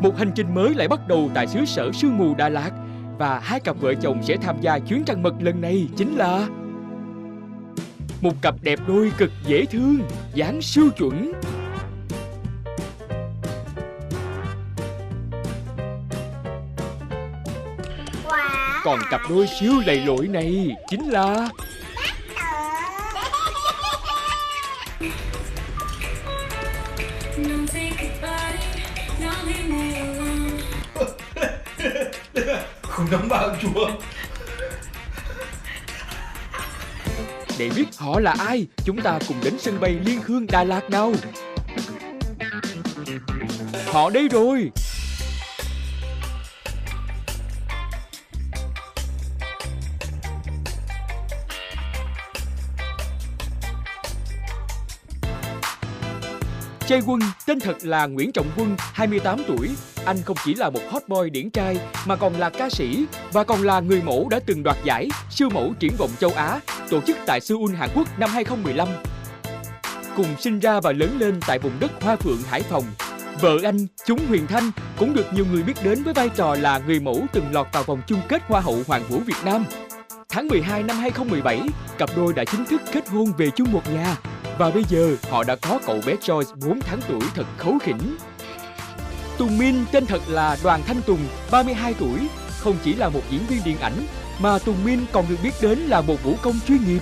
Một hành trình mới lại bắt đầu tại xứ sở sương mù Đà Lạt. Và hai cặp vợ chồng sẽ tham gia chuyến trăng mật lần này chính là một cặp đẹp đôi cực dễ thương, dáng siêu chuẩn. Còn cặp đôi siêu lầy lội này chính là không dám bao chúa. Để biết họ là ai, chúng ta cùng đến sân bay Liên Khương Đà Lạt nào. Họ đây rồi. Jae Quân, tên thật là Nguyễn Trọng Quân, 28 tuổi. Anh không chỉ là một hot boy điển trai mà còn là ca sĩ và còn là người mẫu đã từng đoạt giải siêu mẫu triển vọng châu Á tổ chức tại Seoul, Hàn Quốc năm 2015. Cùng sinh ra và lớn lên tại vùng đất Hoa Phượng, Hải Phòng, vợ anh, Chúng Huyền Thanh cũng được nhiều người biết đến với vai trò là người mẫu từng lọt vào vòng chung kết Hoa hậu Hoàn vũ Việt Nam. Tháng 12 năm 2017, cặp đôi đã chính thức kết hôn về chung một nhà. Và bây giờ họ đã có cậu bé Joyce 4 tháng tuổi thật kháu khỉnh. Tùng Min, tên thật là Đoàn Thanh Tùng, 32 tuổi. Không chỉ là một diễn viên điện ảnh mà Tùng Min còn được biết đến là một vũ công chuyên nghiệp.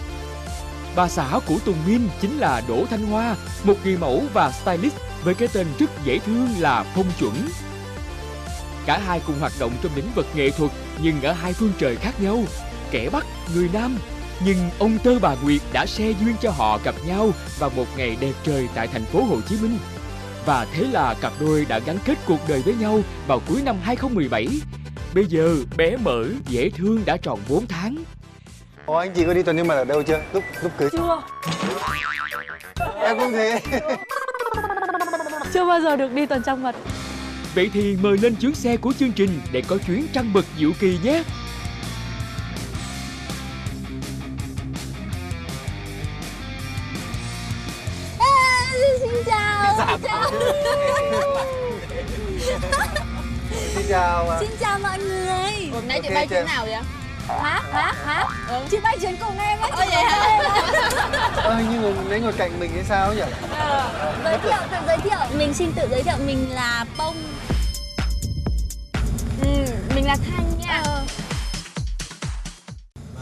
Bà xã của Tùng Min chính là Đỗ Thanh Hoa, một người mẫu và stylist với cái tên rất dễ thương là Phong Chuẩn. Cả hai cùng hoạt động trong lĩnh vực nghệ thuật nhưng ở hai phương trời khác nhau. Kẻ Bắc, người Nam. Nhưng ông Tơ bà Nguyệt đã se duyên cho họ gặp nhau vào một ngày đẹp trời tại thành phố Hồ Chí Minh. Và thế là cặp đôi đã gắn kết cuộc đời với nhau vào cuối năm 2017. Bây giờ bé Mỡ dễ thương đã tròn 4 tháng. Ồ, anh chị có đi tuần trăng mật ở đâu chưa? Lúc cưới Chưa. Em cũng thế. Chưa bao giờ được đi tuần trăng mật. Vậy thì mời lên chuyến xe của chương trình để có chuyến trăng mật diệu kỳ nhé. Xin chào. Xin chào. Xin chào mọi người. Hôm nay chị bay chuyến nào vậy? Hả? Chị bay chuyến cùng em ấy. Ôi vậy hả? Nhưng mà nãy ngồi cạnh mình hay sao nhỉ? Tự giới thiệu. Mình xin tự giới thiệu mình là Bông. Mình là Thanh nha.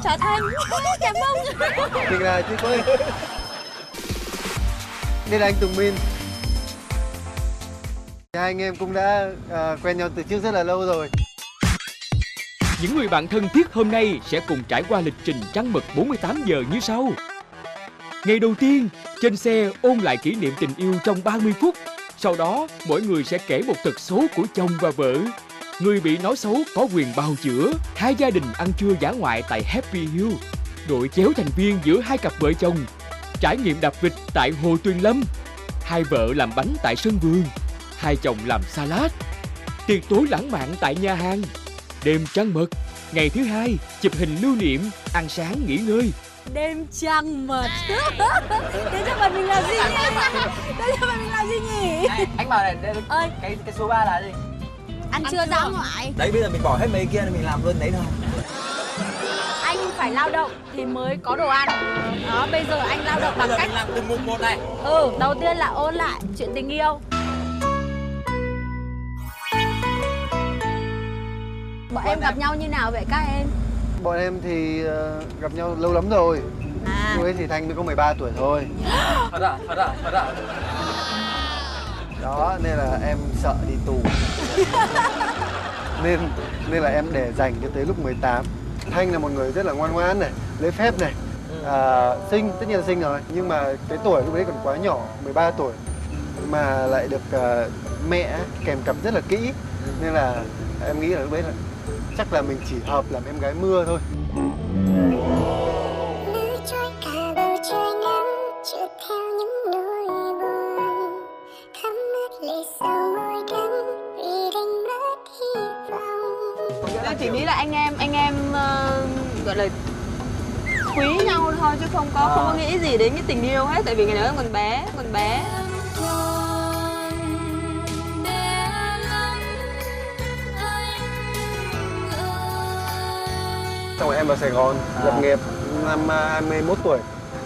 Chào Thanh. Chào Bông. Mình là chị Quê. Đây là anh Tùng Min. Hai anh em cũng đã quen nhau từ trước rất là lâu rồi. Những người bạn thân thiết hôm nay sẽ cùng trải qua lịch trình trăng mật 48 giờ như sau. Ngày đầu tiên, trên xe ôn lại kỷ niệm tình yêu trong 30 phút. Sau đó, mỗi người sẽ kể một tật xấu của chồng và vợ. Người bị nói xấu có quyền bào chữa. Hai gia đình ăn trưa dã ngoại tại Happy Hill. Đội chéo thành viên giữa hai cặp vợ chồng. Trải nghiệm đạp vịt tại Hồ Tuyền Lâm. Hai vợ làm bánh tại sân vườn. Hai chồng làm salad. Tiệc tối lãng mạn tại nhà hàng. Đêm trăng mật. Ngày thứ hai, chụp hình lưu niệm, ăn sáng nghỉ ngơi. Đêm trăng mật. Đêm trăng mật mình làm gì nhỉ? Đêm trăng mật mình làm gì nhỉ? Anh bảo này, đây, cái số 3 là gì? Ăn trưa dã ngoại. Đấy, bây giờ mình bỏ hết mấy kia mình làm luôn đấy thôi. Anh phải lao động thì mới có đồ ăn. Đó, bây giờ anh lao động bằng cách mình làm từng mục một này. Đầu tiên là ôn lại chuyện tình yêu. Bọn em gặp nhau như nào vậy các em? Bọn em thì gặp nhau lâu lắm rồi. Lúc ấy thì Thanh mới có 13 tuổi thôi. Thật à? Đó, nên là em sợ đi tù. nên là em để dành cho tới lúc 18. Thanh là một người rất là ngoan ngoãn này, lễ phép này, xinh, tất nhiên là xinh rồi. Nhưng mà cái tuổi lúc đấy còn quá nhỏ, 13 tuổi. Mà lại được mẹ kèm cặp rất là kỹ. Nên là em nghĩ là lúc đấy là chắc là mình chỉ hợp làm em gái mưa thôi. Em chỉ nghĩ là anh em gọi là quý nhau thôi chứ không có nghĩ gì đến cái tình yêu hết, tại vì ngày đó em còn bé. Xong rồi em vào Sài Gòn lập nghiệp năm 21 tuổi.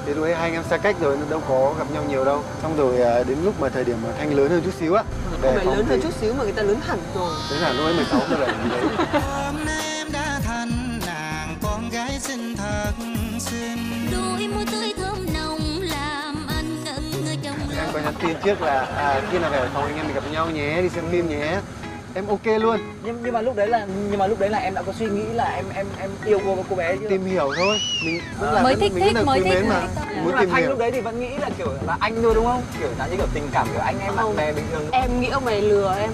Thì lúc ấy hai anh em xa cách rồi, đâu có gặp nhau nhiều đâu. Xong rồi đến lúc mà thời điểm mà Thanh lớn hơn chút xíu á. Không phải lớn hơn chút xíu mà người ta lớn hẳn rồi. Đến là lúc ấy 16, 17 gì đấy. Hôm nay em đã thành nàng con gái xinh thật xinh. Đôi môi tươi thơm nồng làm anh ngẩn ngơ trong lòng. Em có nhắn tin trước là khi nào về Hải Phòng anh em mình gặp nhau nhé, đi xem phim nhé. Em ok luôn. Nhưng mà lúc đấy là em đã có suy nghĩ là em yêu cô bé chưa? Tìm hiểu thôi. Mình cũng là mới thích mình là mới quý thích mến mà. Nhưng Muốn mà tìm Thanh hiểu. lúc đấy thì vẫn nghĩ là kiểu là anh thôi đúng không? Kiểu là như kiểu tình cảm kiểu anh em bạn bè bình thường. Em nghĩ ông này lừa em.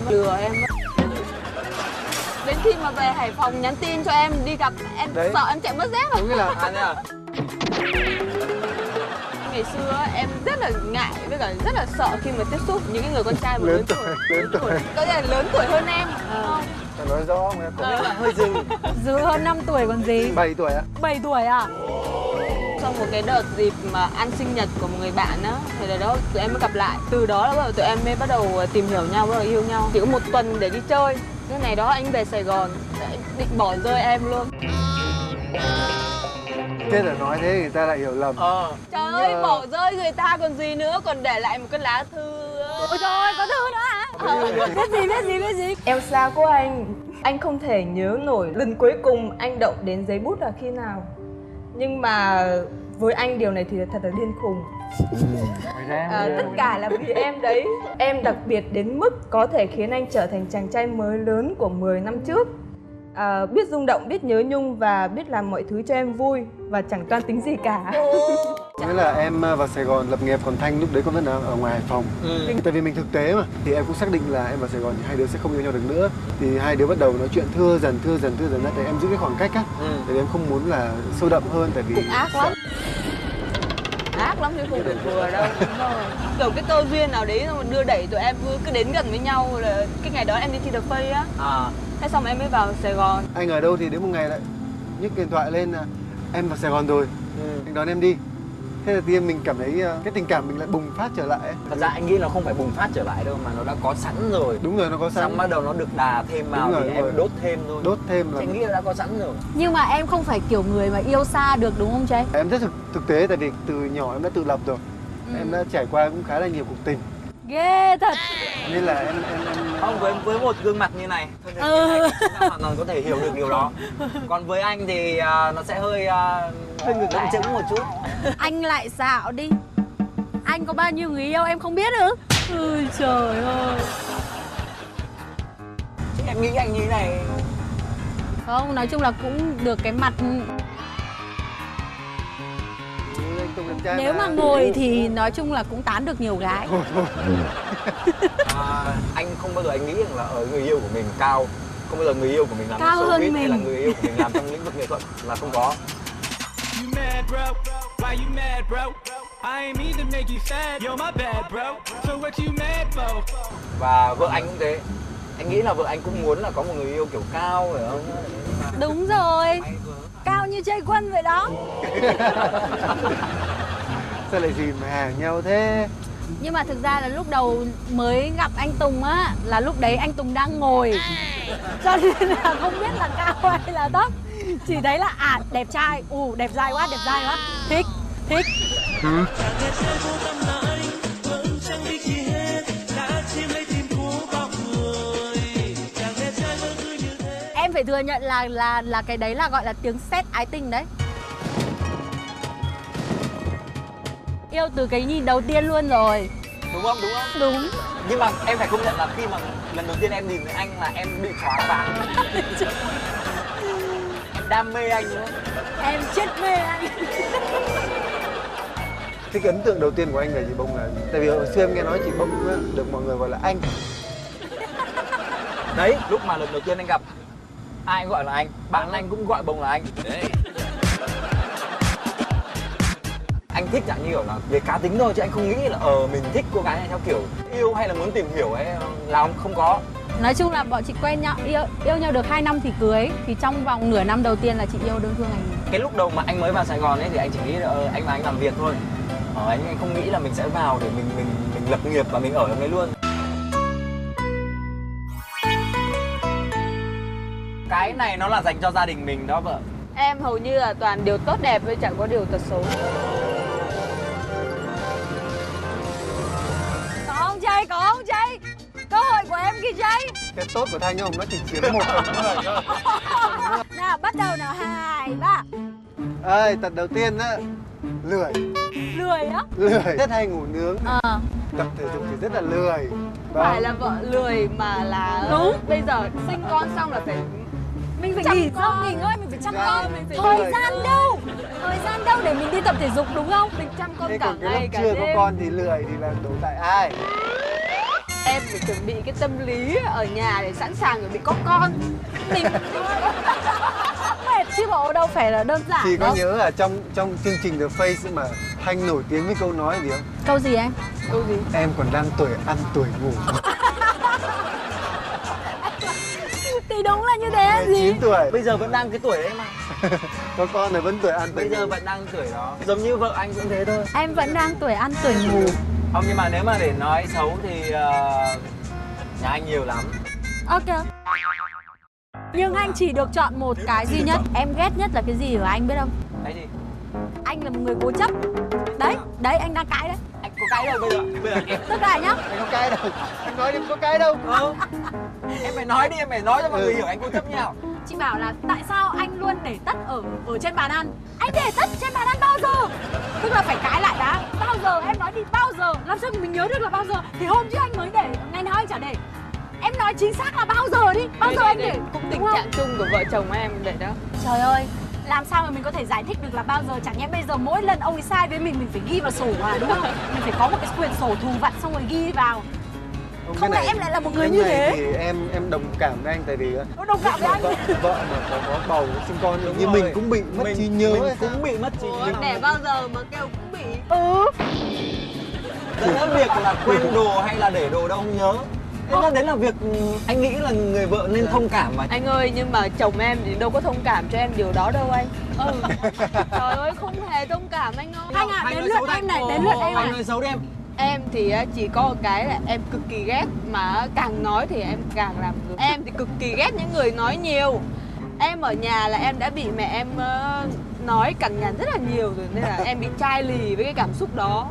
Đến khi mà về Hải Phòng nhắn tin cho em đi gặp em Đấy. sợ em chạy mất dép. Đúng là À thế à? Ngày xưa em rất là ngại với cả rất là sợ khi mà tiếp xúc những cái người con trai mà lớn tuổi. có thể là lớn tuổi hơn em. Không. Phải nói rõ mà Có nghĩa là hơi dư. Dư hơn 5 tuổi còn gì. 7 tuổi á. 7 tuổi à? Trong một cái đợt dịp mà ăn sinh nhật của một người bạn á, thì là đó tụi em mới gặp lại. Từ đó là bắt đầu tụi em mới bắt đầu tìm hiểu nhau, bắt đầu yêu nhau. Chỉ có một tuần để đi chơi. Cái này đó anh về Sài Gòn định bỏ rơi em luôn. Thế là nói thế người ta lại hiểu lầm. Trời ơi, bỏ rơi người ta còn gì nữa, còn để lại một cái lá thư. Ôi trời ơi, có thư nữa hả? Biết gì? Elsa của anh không thể nhớ nổi lần cuối cùng anh động đến giấy bút là khi nào. Nhưng mà với anh điều này thì thật là điên khùng. Tất cả là vì em đấy. Em đặc biệt đến mức có thể khiến anh trở thành chàng trai mới lớn của 10 năm trước. Biết rung động, biết nhớ nhung và biết làm mọi thứ cho em vui và chẳng toan tính gì cả. Nghĩa là em vào Sài Gòn lập nghiệp, còn Thanh lúc đấy còn vẫn ở ngoài Hải Phòng. Tại vì mình thực tế mà, thì em cũng xác định là em vào Sài Gòn thì hai đứa sẽ không yêu nhau được nữa. Thì hai đứa bắt đầu nói chuyện thưa dần ra, tại em giữ cái khoảng cách á. Tại vì em không muốn là sâu đậm hơn, tại vì Cũng ác lắm. Ác lắm chứ không phải vừa đâu. Đúng rồi. Kiểu cái cơ duyên nào đấy mà đưa đẩy tụi em cứ đến gần với nhau là cái ngày đó em đi thi The Face á. Thế xong em mới vào Sài Gòn. anh ở đâu thì đến một ngày lại nhấc điện thoại lên là em vào Sài Gòn rồi, anh đón em đi. Thế là tiên mình cảm thấy cái tình cảm mình lại bùng phát trở lại ấy. Thật ra anh nghĩ nó không phải bùng phát trở lại đâu mà nó đã có sẵn rồi. Đúng rồi, nó có sẵn. Xong bắt đầu nó được đà thêm vào Đúng rồi, thì đúng em rồi. đốt thêm thôi. Đốt thêm là Anh nghĩ là đã có sẵn rồi. Nhưng mà em không phải kiểu người mà yêu xa được đúng không Trey? em rất thực tế, tại vì từ nhỏ em đã tự lập rồi. Em đã trải qua cũng khá là nhiều cuộc tình, Ghê thật. nên là em Không, với một gương mặt như này thôi thì chúng ta hoàn toàn có thể hiểu được điều đó. Còn với anh thì nó sẽ hơi ngược lại chững một chút. Anh lại xạo đi. Anh có bao nhiêu người yêu em không biết ư? Ôi trời ơi. Chứ em nghĩ anh như thế này. Không, nói chung là cũng được cái mặt. Nếu mà ngồi thì nói chung là cũng tán được nhiều gái. Anh không bao giờ anh nghĩ rằng là ở người yêu của mình cao. Không bao giờ người yêu của mình làm Cao trong hơn showbiz hay là mình. người yêu của mình làm trong lĩnh vực nghệ thuật là không có. You mad, bro? Why you mad, bro? I ain't mean to make you sad. You're my bad, bro. So what you mad for? Và vợ anh cũng thế. Anh nghĩ là vợ anh cũng muốn là có một người yêu kiểu cao phải không? Đúng rồi. Cao như Trey Quân vậy đó. sao lại gì mà hàng nhau thế? Nhưng mà thực ra là lúc đầu mới gặp anh Tùng á, là lúc đấy anh Tùng đang ngồi, cho nên là không biết là cao hay là thấp. Chỉ thấy là đẹp trai, đẹp trai quá, thích. Em phải thừa nhận là cái đấy là gọi là tiếng sét ái tình đấy. Yêu từ cái nhìn đầu tiên luôn rồi. Đúng không? Đúng. Nhưng mà em phải công nhận là khi mà lần đầu tiên em nhìn thấy anh là em bị choáng váng. Em đam mê anh nữa. Em chết mê anh. Thế cái ấn tượng đầu tiên của anh về chị Bông là gì? Tại vì hồi xưa em nghe nói chị Bông á, được mọi người gọi là anh. Đấy, lúc mà lần đầu tiên anh gặp, ai cũng gọi là anh, bạn anh cũng gọi Bông là anh. Anh thích dạng như kiểu là về cá tính thôi chứ anh không nghĩ là mình thích cô gái này theo kiểu yêu hay là muốn tìm hiểu ấy là không có. Nói chung là bọn chị quen nhau, yêu nhau được 2 năm thì cưới. Thì trong vòng nửa năm đầu tiên là chị yêu đơn phương anh. Cái lúc đầu mà anh mới vào Sài Gòn ấy thì anh chỉ nghĩ là anh và anh làm việc thôi. Anh không nghĩ là mình sẽ vào để mình lập nghiệp và mình ở trong đấy luôn. Cái này nó là dành cho gia đình mình đó vợ. Em hầu như là toàn điều tốt đẹp với chẳng có điều tật xấu. Có không Jay? Có không Jay? Cơ hội của em kìa Jay. Cái tốt của Thanh không, nó chỉ chiếm 1 phần thôi. Nào bắt đầu nào, 2, 3. Ơi, tật đầu tiên á, lười. Lười á? Lười, rất hay ngủ nướng. Tập thể dục thì rất là lười. Phải là vợ lười mà là Đúng. Bây giờ sinh con xong là phải Mình phải chăm nghỉ con. không nghỉ ngơi, mình phải chăm Dạ. con, mình phải thời gian đâu, thời gian đâu để mình đi tập thể dục đúng không? mình chăm con Thế cả còn cái ngày lúc cả chưa có đêm. con thì lười thì là đổ tại ai? Em phải chuẩn bị cái tâm lý ở nhà để sẵn sàng chuẩn bị có con. Mình Mệt chứ bộ đâu phải là đơn giản Chị có đâu. nhớ ở trong chương trình The Face mà Thanh nổi tiếng với câu nói gì không? Câu gì em? câu gì? Em còn đang tuổi ăn tuổi ngủ. Thì đúng là như thế gì? 19 tuổi. Bây giờ vẫn đang cái tuổi đấy mà. Có con rồi vẫn tuổi ăn tuổi Bây giờ ngủ. vẫn đang tuổi đó. Giống như vợ anh cũng thế thôi. Em vẫn đang tuổi ăn tuổi ngủ. Không, nhưng mà nếu mà để nói xấu thì nhà anh nhiều lắm. Ok. Nhưng anh chỉ được chọn một cái duy nhất. Em ghét nhất là cái gì của anh biết không? Cái gì? Anh là một người cố chấp. Đấy anh đang cãi đấy. Anh có cái đâu bây giờ? Bây giờ em Tức là nhá, Anh có cái đâu. Anh nói đi, có cái đâu. em phải nói đi, em phải nói cho mọi người hiểu anh cố chấp như nào. chị bảo là tại sao anh luôn để tất ở trên bàn ăn? Anh để tất trên bàn ăn bao giờ? Tức là phải cãi lại đã. Bao giờ em nói đi, bao giờ? Làm sao mình nhớ được là bao giờ? Thì hôm trước anh mới để, ngày nào anh chả để. Em nói chính xác là bao giờ đi. Bao giờ anh để? Cũng tình Đúng không? trạng chung của vợ chồng em vậy đó. Trời ơi, làm sao mà mình có thể giải thích được là bao giờ? Chẳng nhẽ bây giờ mỗi lần ông ấy sai với mình phải ghi vào sổ à, đúng không? Mình phải có một cái quyển sổ thù vặt xong rồi ghi vào. Không lẽ em lại là một người cái như này thế? Thì em đồng cảm với anh, tại vì Nó đồng cảm với anh. vợ mà có bầu sinh con Đúng như rồi. mình cũng bị mất trí nhớ Mình hay sao? cũng bị mất trí nhớ. Để bao giờ mà kêu cũng bị. Dẫn đến việc là quên đồ hay là để đồ đâu không nhớ. Thế nên đấy là việc anh nghĩ là người vợ nên thông cảm mà. Anh ơi, nhưng mà chồng em thì đâu có thông cảm cho em điều đó đâu anh. Trời ơi, không hề thông cảm anh ơi. Anh à, đến lượt em này, đến lượt em Anh này. nói xấu đi em. Em thì chỉ có một cái là em cực kỳ ghét, mà càng nói thì em càng làm ngược. Em thì cực kỳ ghét những người nói nhiều. Em ở nhà là em đã bị mẹ em nói cằn nhằn rất là nhiều rồi, nên là em bị chai lì với cái cảm xúc đó.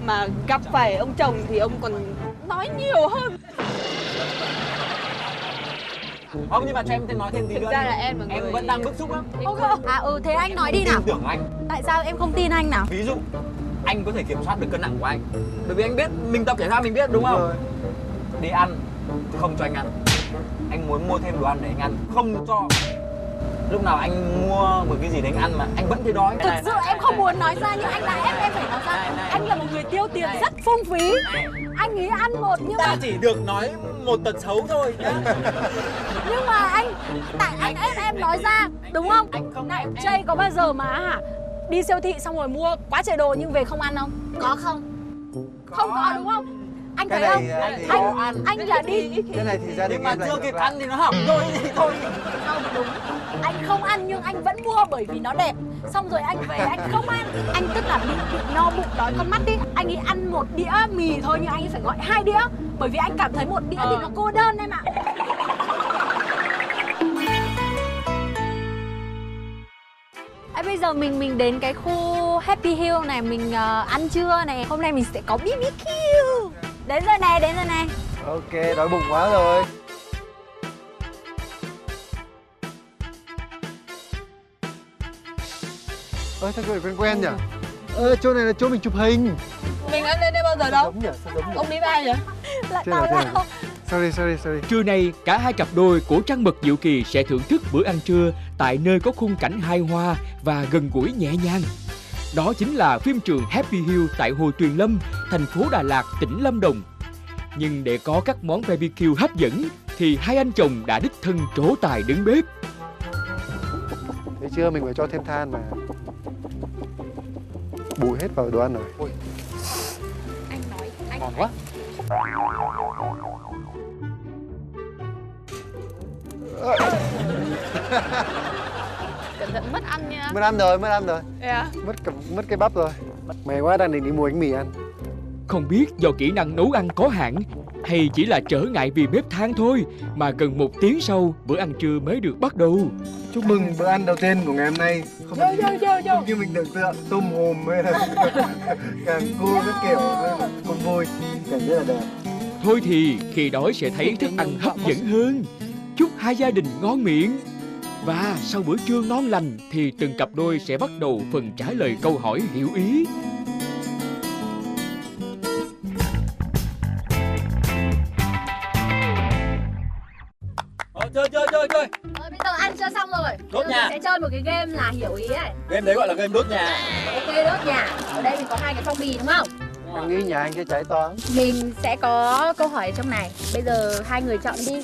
Mà gặp phải ông chồng thì ông còn nói nhiều hơn. Không, nhưng mà cho em nói thêm tí Thực nữa ra đi. là em là người Em vẫn đang bức xúc lắm. Thế anh nói đi Tin nào. tưởng anh. Tại sao em không tin anh nào? Ví dụ anh có thể kiểm soát được cân nặng của anh, bởi vì anh biết mình tập thể thao, mình biết đúng không? Rồi. Đi ăn không cho anh ăn, anh muốn mua thêm đồ ăn để anh ăn, không cho. Lúc nào anh mua một cái gì để anh ăn mà anh vẫn thấy đói. Thực sự em không muốn nói ra nhưng anh đã ép em phải nói ra. Anh là một người tiêu tiền rất phung phí. Anh nghĩ ăn một nhưng mà Ta chỉ được nói một tật xấu thôi nhá. nhưng mà anh tại anh ép em nói ra đúng không? Anh không Này, ép em. Jay có bao giờ mà đi siêu thị xong rồi mua quá trời đồ nhưng về không ăn không? Có không? Không có đúng không? Anh Cái thấy này, không? thì- Anh là đi Cái này thì gia đình Nhưng mà em lại chưa ngược kịp lại. ăn thì nó hỏng rồi thì thôi. không đúng. Anh không ăn nhưng anh vẫn mua bởi vì nó đẹp. Xong rồi anh về anh không ăn. Anh tức là bị no bụng đói con mắt đi. Anh ấy ăn một đĩa mì thôi nhưng anh ấy phải gọi 2 đĩa. Bởi vì anh cảm thấy một đĩa thì nó cô đơn em ạ. Bây giờ mình đến cái khu Happy Hill này, mình ăn trưa này. Hôm nay mình sẽ có BBQ. Đến rồi này, đến rồi này. Ok, đói bụng quá rồi. Ơ, sao cái quen quen nhỉ? Chỗ này là chỗ mình chụp hình. Mình ăn lên đây bao giờ đâu? Giống nhỉ? Sao giống nhỉ? Ông đi với ai vậy? Lại Thế tào này, thế này. lao. Sorry. Trưa nay, cả hai cặp đôi của Trăng Mật Diệu Kỳ sẽ thưởng thức bữa ăn trưa tại nơi có khung cảnh hài hòa và gần gũi nhẹ nhàng. Đó chính là phim trường Happy Hill tại Hồ Tuyền Lâm, thành phố Đà Lạt, tỉnh Lâm Đồng. Nhưng để có các món BBQ hấp dẫn thì hai anh chồng đã đích thân trổ tài đứng bếp. Thấy chưa, mình phải cho thêm than mà. Bùi hết vào đồ ăn rồi. Ôi, Anh nói, anh ngon quá. cẩn thận mất ăn nha. Mất ăn rồi. Yeah. Mất cái bắp rồi. May quá, đang định đi mua bánh mì ăn. Không biết do kỹ năng nấu ăn có hạn hay chỉ là trở ngại vì bếp than thôi mà gần 1 tiếng sau bữa ăn trưa mới được bắt đầu. Chúc mừng bữa ăn đầu tiên của ngày hôm nay. Không như mình tưởng tượng, tôm hùm hay là càng cua các kiểu, không vui, cảnh rất là đẹp. Thôi thì khi đói sẽ thấy thức ăn hấp dẫn hơn. Chúc hai gia đình ngon miệng. Và sau bữa trưa ngon lành thì từng cặp đôi sẽ bắt đầu phần trả lời câu hỏi hiểu ý. Chơi. Bây giờ ăn chưa xong rồi. Đốt Bây giờ nhà. mình sẽ chơi một cái game là hiểu ý ấy. Game đấy gọi là game đốt nhà. Ok, đốt nhà. Ở đây mình có 2 cái phong bì đúng không? Em nghĩ nhà anh sẽ cháy toán. Mình sẽ có câu hỏi ở trong này. Bây giờ hai người chọn đi.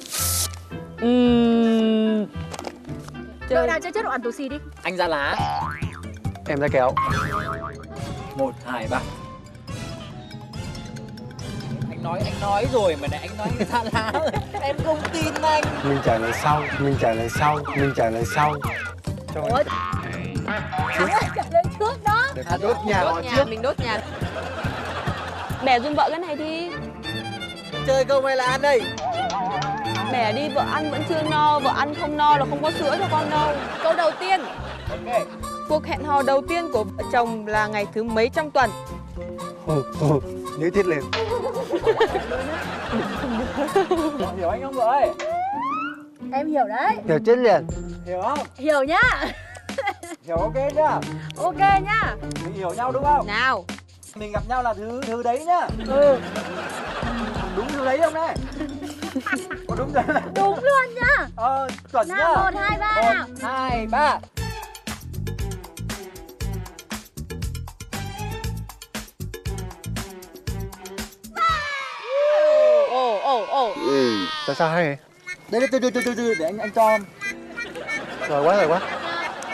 Đội nào chơi trước đội ăn tù xì đi. Anh ra lá. Em ra kéo. 1, 2, 3. Anh nói rồi mà lại anh nói người ta lá. Em không tin anh. Mình trả lời sau. Ủa? Thắng ơi, trả lời trước đó. Để đốt nhà họ trước. Mình đốt nhà. Bẻ giùm vợ cái này đi. Chơi câu hay là ăn đây? Bẻ đi, vợ ăn vẫn chưa no, vợ ăn không no là không có sữa cho con đâu. Câu đầu tiên. Ok. Cuộc hẹn hò đầu tiên của vợ chồng là ngày thứ mấy trong tuần? Nhớ thiết lên. Hiểu anh không vợ ơi? Em hiểu đấy. Hiểu chết liền. Hiểu không? Hiểu nhá. Hiểu ok nhá. Ok nhá. Mình hiểu nhau đúng không? Nào. Mình gặp nhau là thứ đấy nhá. Đúng thứ đấy không đấy? Có đúng rồi. Đúng luôn nhá. Chuẩn nhá. Nào, 1, 2, 3 nào. 1, 2, 3. Ồ. Tại sao hay? Đây từ để anh cho. Rồi quá.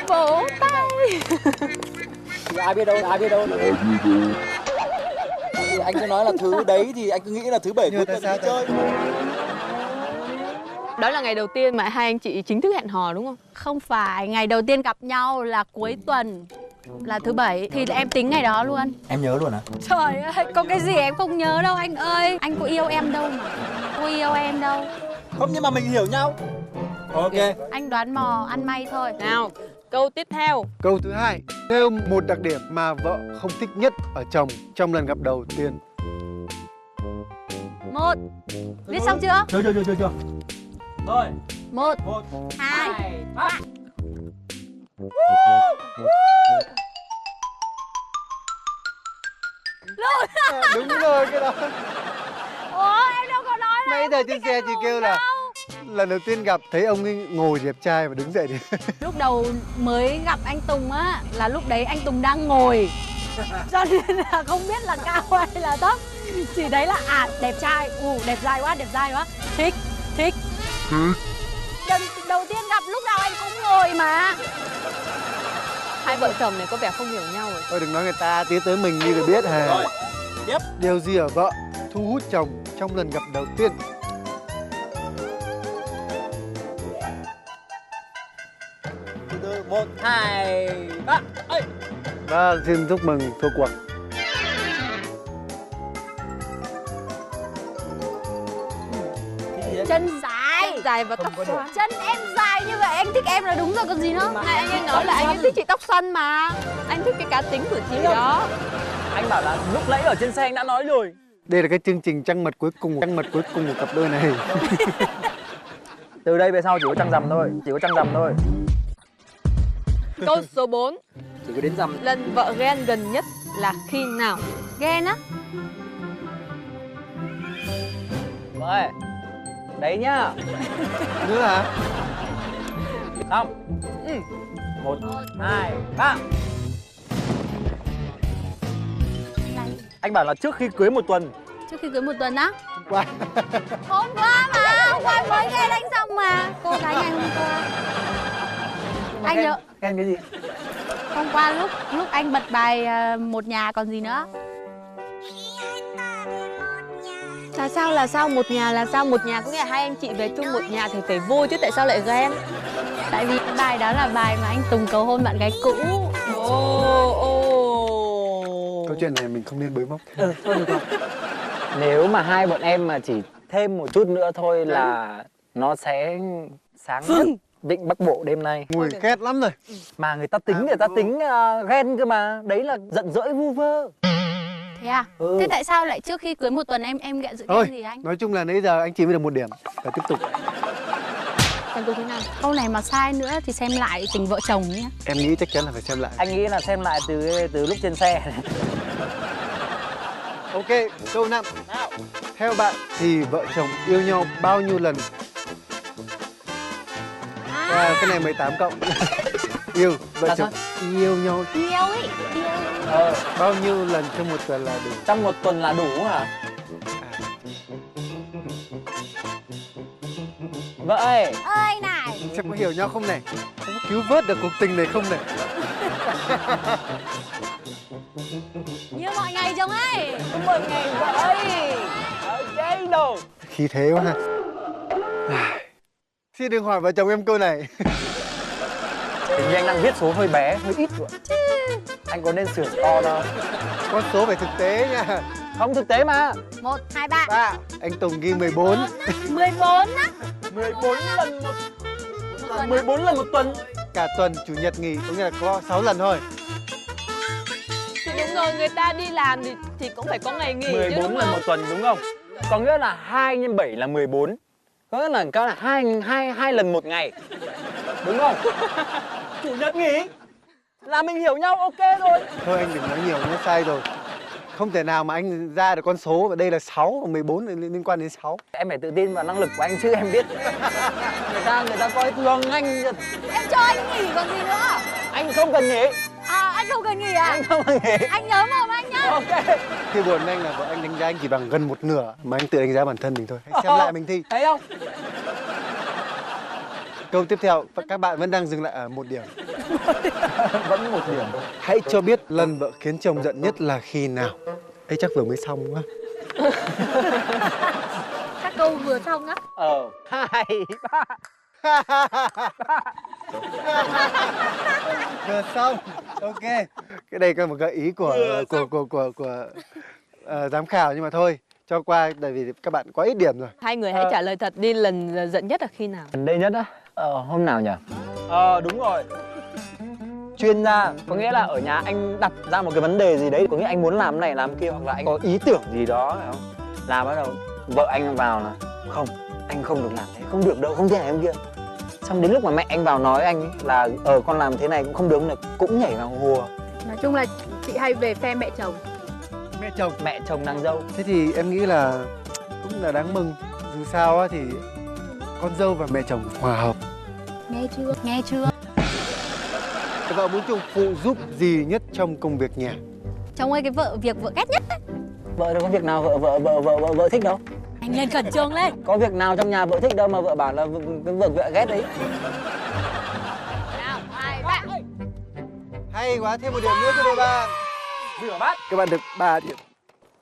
Vỗ tay. Thì ai biết đâu. Thì anh cứ nói là thứ đấy thì anh cứ nghĩ là thứ 7 cuối tuần đi chơi. Đó là ngày đầu tiên mà hai anh chị chính thức hẹn hò đúng không? Không phải, ngày đầu tiên gặp nhau là cuối tuần, là thứ 7 thì em tính ngày đó luôn. Em nhớ luôn à? Trời ơi, có cái gì em không nhớ đâu anh ơi. Anh có yêu em đâu mà. Có yêu em đâu. Không, nhưng mà mình hiểu nhau. Ok. Anh đoán mò, ăn may thôi. Nào, câu tiếp theo. Câu thứ 2. Nêu một đặc điểm mà vợ không thích nhất ở chồng trong lần gặp đầu tiên. 1. Viết xong chưa? Chưa. Rồi. 1, 1, 2, 3. Đúng rồi cái đó. Ủa em đâu có nói là Nãy em giờ không trên thích xe anh chị ngủ kêu là đâu. lần đầu tiên gặp thấy ông ấy ngồi đẹp trai và đứng dậy đi. Lúc đầu mới gặp anh Tùng á, là lúc đấy anh Tùng đang ngồi. Cho nên là không biết là cao hay là thấp. Chỉ thấy là đẹp trai, đẹp dai quá. Thích. Lần đầu tiên gặp lúc nào anh cũng ngồi mà. Hai vợ chồng này có vẻ không hiểu nhau rồi. Thôi đừng nói người ta, tí tới mình đi rồi biết hề. Rồi. Tiếp. Điều gì ở vợ thu hút chồng trong lần gặp đầu tiên? Từ 1, 2, 3. Ơi. Vâng, xin chúc mừng thua cuộc. Chân dài. Dài và tóc xoăn. Chân em dài như vậy, anh thích em là đúng rồi còn gì nữa. Này anh ấy nói là anh ấy thích chị tóc xoăn mà. Anh thích cái cá tính của chị đó. Anh bảo là lúc nãy ở trên xe anh đã nói rồi. Đây là cái chương trình trăng mật cuối cùng của cặp đôi này. Từ đây về sau chỉ có trăng rằm thôi. Câu số 4. Chỉ có đến rằm. Lần vợ ghen gần nhất là khi nào? Ghen á. Rồi. Đấy nhá. Nữa hả? Xong. 1, 2, 3. Anh bảo là trước khi cưới 1 tuần. Trước khi cưới 1 tuần á. Qua. Hôm qua mà, hôm qua mới ghen anh xong mà. Cô gái anh hôm qua. Anh nhớ Ghen cái gì? hôm qua lúc anh bật bài Một Nhà còn gì nữa. Là sao một nhà là sao? Một nhà có nghĩa là hai anh chị về chung một nhà thì phải vui chứ tại sao lại ghen? Tại vì cái bài đó là bài mà anh Tùng cầu hôn bạn gái cũ. Câu chuyện này mình không nên bới móc. Thôi được rồi. Nếu mà hai bọn em mà chỉ Thêm một chút nữa thôi là nó sẽ sáng nhất Vịnh Bắc Bộ đêm nay. Mùi khét lắm rồi. Mà người ta tính ghen cơ mà. Đấy là giận dỗi vu vơ. Thế à? Thế tại sao lại trước khi cưới một tuần em gạ dự Thôi, định gì anh? nói chung là nãy giờ anh chỉ mới được 1 điểm. Và tiếp tục. Em câu thứ 5. Câu này mà sai nữa thì xem lại Tình Vợ Chồng nhé. Em nghĩ chắc chắn là phải xem lại. Anh nghĩ là xem lại từ lúc trên xe. Ok, câu 5. Theo bạn thì vợ chồng yêu nhau bao nhiêu lần? Cái này 18 cộng. Yêu, vợ Là chồng yêu nhau Yêu ấy, yêu. bao nhiêu lần trong 1 tuần là đủ? Trong 1 tuần là đủ hả? Vợ ơi, Ơi này. Xem có hiểu nhau không này? Có cứu vớt được cuộc tình này không này? Như mọi ngày chồng ấy. mọi ngày vợ ơi. Ok đâu. Khí thế quá ha. Xin đừng hỏi vợ chồng em câu này. Hình như anh đang viết số hơi bé, hơi ít rồi. Anh có nên sửa to đâu. Con số phải thực tế nha. Không thực tế mà. 1, 2, 3. Anh Tùng ghi 14. 14 á. 14 lần một tuần 14 lần một tuần. Cả tuần chủ nhật nghỉ, có nghĩa là có 6 lần thôi. Thì đúng rồi, người ta đi làm thì cũng phải có ngày nghỉ chứ 14 đúng lần không? một tuần đúng không? Có nghĩa là 2 x 7 là 14. Có nghĩa là có là 2 lần một ngày. Đúng không? Chủ nhật nghỉ là mình hiểu nhau ok rồi. Thôi anh đừng nói nhiều, nó sai rồi. Không thể nào mà anh ra được con số, và đây là 6, 14 liên quan đến 6. Em phải tự tin vào năng lực của anh chứ em biết. Người ta coi thường anh. Em cho anh nghỉ còn gì nữa. Anh không cần nghỉ. À anh không cần nghỉ à? Anh không cần nghỉ. Anh nhớ mồm anh nhá. Ok. Khi buồn anh là vợ anh đánh giá anh chỉ bằng gần 1/2 mà anh tự đánh giá bản thân mình thôi. Hãy xem lại mình thi. Thấy không? Câu tiếp theo, các bạn vẫn đang dừng lại ở 1 điểm. Vẫn 1 điểm. Hãy cho biết lần vợ khiến chồng giận nhất là khi nào? Ấy chắc vừa mới xong quá. Các câu vừa xong á. 2, 3. Vừa xong. Ok. Cái đây có một gợi ý của giám khảo, nhưng mà thôi, cho qua tại vì các bạn quá ít điểm rồi. Hai người hãy trả lời thật đi, lần giận nhất là khi nào? Gần đây nhất á? Hôm nào nhỉ? Đúng rồi. Chuyên gia, có nghĩa là ở nhà anh đặt ra một cái vấn đề gì đấy, có nghĩa anh muốn làm này làm kia, hoặc là anh có ý tưởng gì đó phải không? Là bắt đầu vợ anh vào là không, anh không được làm thế, không được đâu, không thể em kia. Xong đến lúc mà mẹ anh vào nói anh ấy là con làm thế này cũng không được, cũng nhảy vào hùa. Nói chung là chị hay về phe mẹ chồng. Mẹ chồng nàng dâu. Thế thì em nghĩ là cũng là đáng mừng. Dù sao á thì con dâu và mẹ chồng hòa hợp. Nghe chưa? Nghe chưa? Vợ muốn chồng phụ giúp gì nhất trong công việc nhà? Chồng ơi, cái việc vợ ghét nhất đấy. Vợ đâu có việc nào vợ thích đâu. Anh lên khẩn trương lên. Có việc nào trong nhà vợ thích đâu mà vợ bảo là vợ ghét đấy. Nào, 2, 3. Hay quá, thêm 1 điểm nữa cho đôi bạn. Rửa bát. Các bạn được 3 điểm.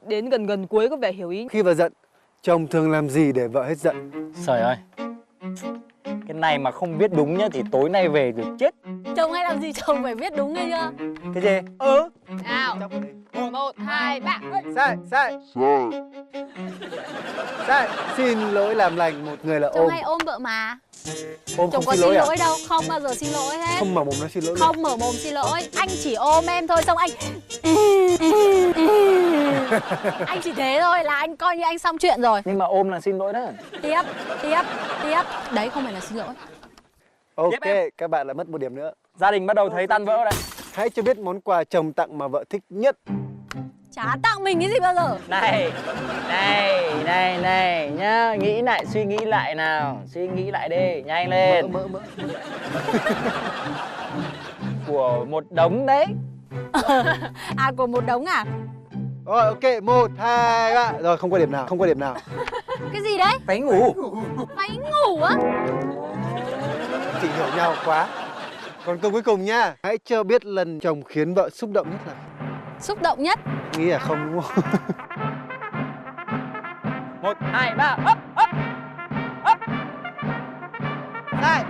Đến gần cuối có vẻ hiểu ý. Khi vợ giận, chồng thường làm gì để vợ hết giận? Trời ơi, cái này mà không biết đúng nhá thì tối nay về rồi chết. Chồng hay làm gì chồng phải biết đúng nghe chưa? Cái gì? Nào, 1, 2, 3. Sai. Xin lỗi làm lành, một người là Chồng ôm. hay ôm vợ mà. Ôm Chồng không có xin lỗi à? đâu, không bao giờ xin lỗi hết. Không mở mồm nói xin lỗi luôn. Không mở mồm xin lỗi, anh chỉ ôm em thôi, xong anh anh chỉ thế thôi là anh coi như anh xong chuyện rồi. Nhưng mà ôm là xin lỗi đó. Tiếp. Đấy không phải là xin lỗi. Ok, các bạn lại mất 1 điểm nữa. Gia đình bắt đầu thấy tan vỡ đấy. Hãy cho biết món quà chồng tặng mà vợ thích nhất. Chả tặng mình cái gì bao giờ. Này nhá, nghĩ lại, suy nghĩ lại nào. Suy nghĩ lại đi, nhanh lên. Mỡ. Của một đống đấy. À, của một đống à? Rồi, ok, 1, 2, 3. Rồi, không có điểm nào. Cái gì đấy? Váy ngủ. Váy ngủ á? Chị hiểu nhau quá. Còn câu cuối cùng nha. Hãy cho biết lần chồng khiến vợ xúc động nhất là. Xúc động nhất. Nghĩ là không đúng không? 1, 2, 3, ấp. Sai.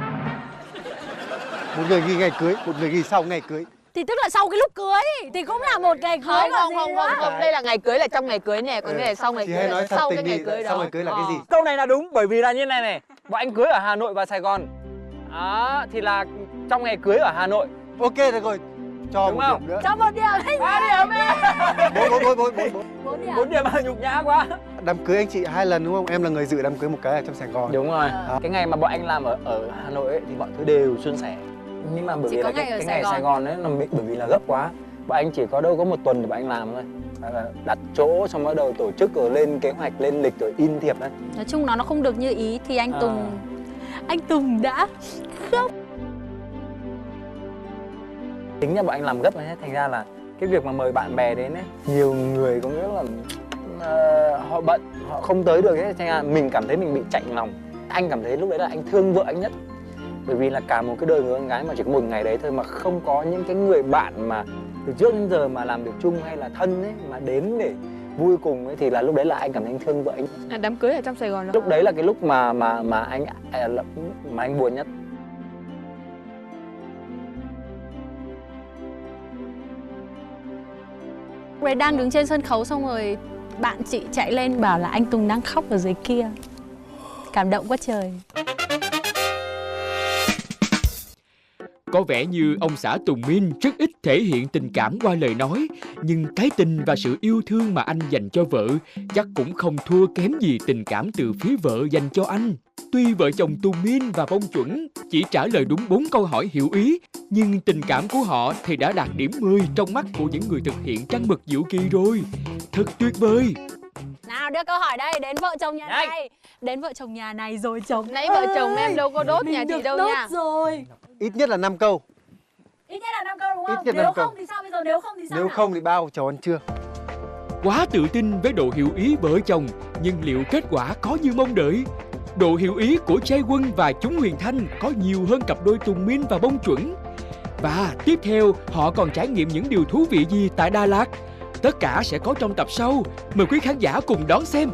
Một người ghi ngày cưới, một người ghi sau ngày cưới. Thì tức là sau cái lúc cưới thì cũng là một ngày cưới. Không, đây là ngày cưới là trong ngày cưới này, còn đây là sau ngày Chị cưới hãy là nói thật sau tình cái ngày đi, cưới đó. sau ngày cưới là cái gì? Câu này là đúng, bởi vì là như này này, bọn anh cưới ở Hà Nội và Sài Gòn. Đó, thì là trong ngày cưới ở Hà Nội. Ok được rồi, cho Đúng một không? điểm nữa. Cho một điểm anh. 3 điểm ấy. 4 điểm. 4 điểm mà nhục nhã quá. Đám cưới anh chị 2 lần đúng không? Em là người dự đám cưới một cái ở trong Sài Gòn. Đúng rồi. Cái ngày mà bọn anh làm ở Hà Nội ấy, thì mọi thứ đều suôn sẻ. Nhưng mà bởi Chỉ vì có là ngày ở cái Sài ngày Sài Gòn ấy là bởi vì là gấp quá. Bọn anh chỉ có đâu có một tuần để bọn anh làm thôi. Đặt chỗ xong bắt đầu tổ chức rồi lên kế hoạch, lên lịch rồi in thiệp đấy. Nói chung nó không được như ý thì anh Tùng đã khóc. Tính ra bọn anh làm gấp ấy, thành ra là cái việc mà mời bạn bè đến ấy, nhiều người có nghĩa là họ bận, họ không tới được ấy, thành ra mình cảm thấy mình bị chạnh lòng. Anh cảm thấy lúc đấy là anh thương vợ anh nhất. Bởi vì là cả một cái đời người con gái mà chỉ có một ngày đấy thôi mà không có những cái người bạn mà từ trước đến giờ mà làm việc chung hay là thân ấy mà đến để vui cùng ấy, thì là lúc đấy là anh cảm thấy anh thương vợ anh. Đám cưới ở trong Sài Gòn đó. Lúc đấy là cái lúc mà anh buồn nhất. Rồi đang đứng trên sân khấu xong rồi bạn chị chạy lên bảo là anh Tùng đang khóc ở dưới kia. Cảm động quá trời. Có vẻ như ông xã Tùng Min rất ít thể hiện tình cảm qua lời nói, nhưng cái tình và sự yêu thương mà anh dành cho vợ chắc cũng không thua kém gì tình cảm từ phía vợ dành cho anh. Tuy vợ chồng Tùng Min và Bông Chuẩn chỉ trả lời đúng 4 câu hỏi hiểu ý, nhưng tình cảm của họ thì đã đạt điểm 10 trong mắt của những người thực hiện trăng mật diệu kỳ rồi. Thật tuyệt vời! Nào đưa câu hỏi đây, đến vợ chồng nhà này. Đến vợ chồng nhà này rồi chồng. Nãy vợ chồng em đâu có đốt nhà chị đâu nha. Rồi. Ít nhất là 5 câu. Ít nhất là 5 câu đúng không? Ít nhất là Nếu 5 câu. không thì sao bây giờ? Nếu không thì sao? Nếu không thì bao chầu ăn trưa. Quá tự tin với độ hiểu ý vợ chồng, nhưng liệu kết quả có như mong đợi? Độ hiểu ý của Trai Quân và chúng Huyền Thanh có nhiều hơn cặp đôi Tùng Min và Bông Chuẩn. Và tiếp theo họ còn trải nghiệm những điều thú vị gì tại Đà Lạt? Tất cả sẽ có trong tập sau. Mời quý khán giả cùng đón xem.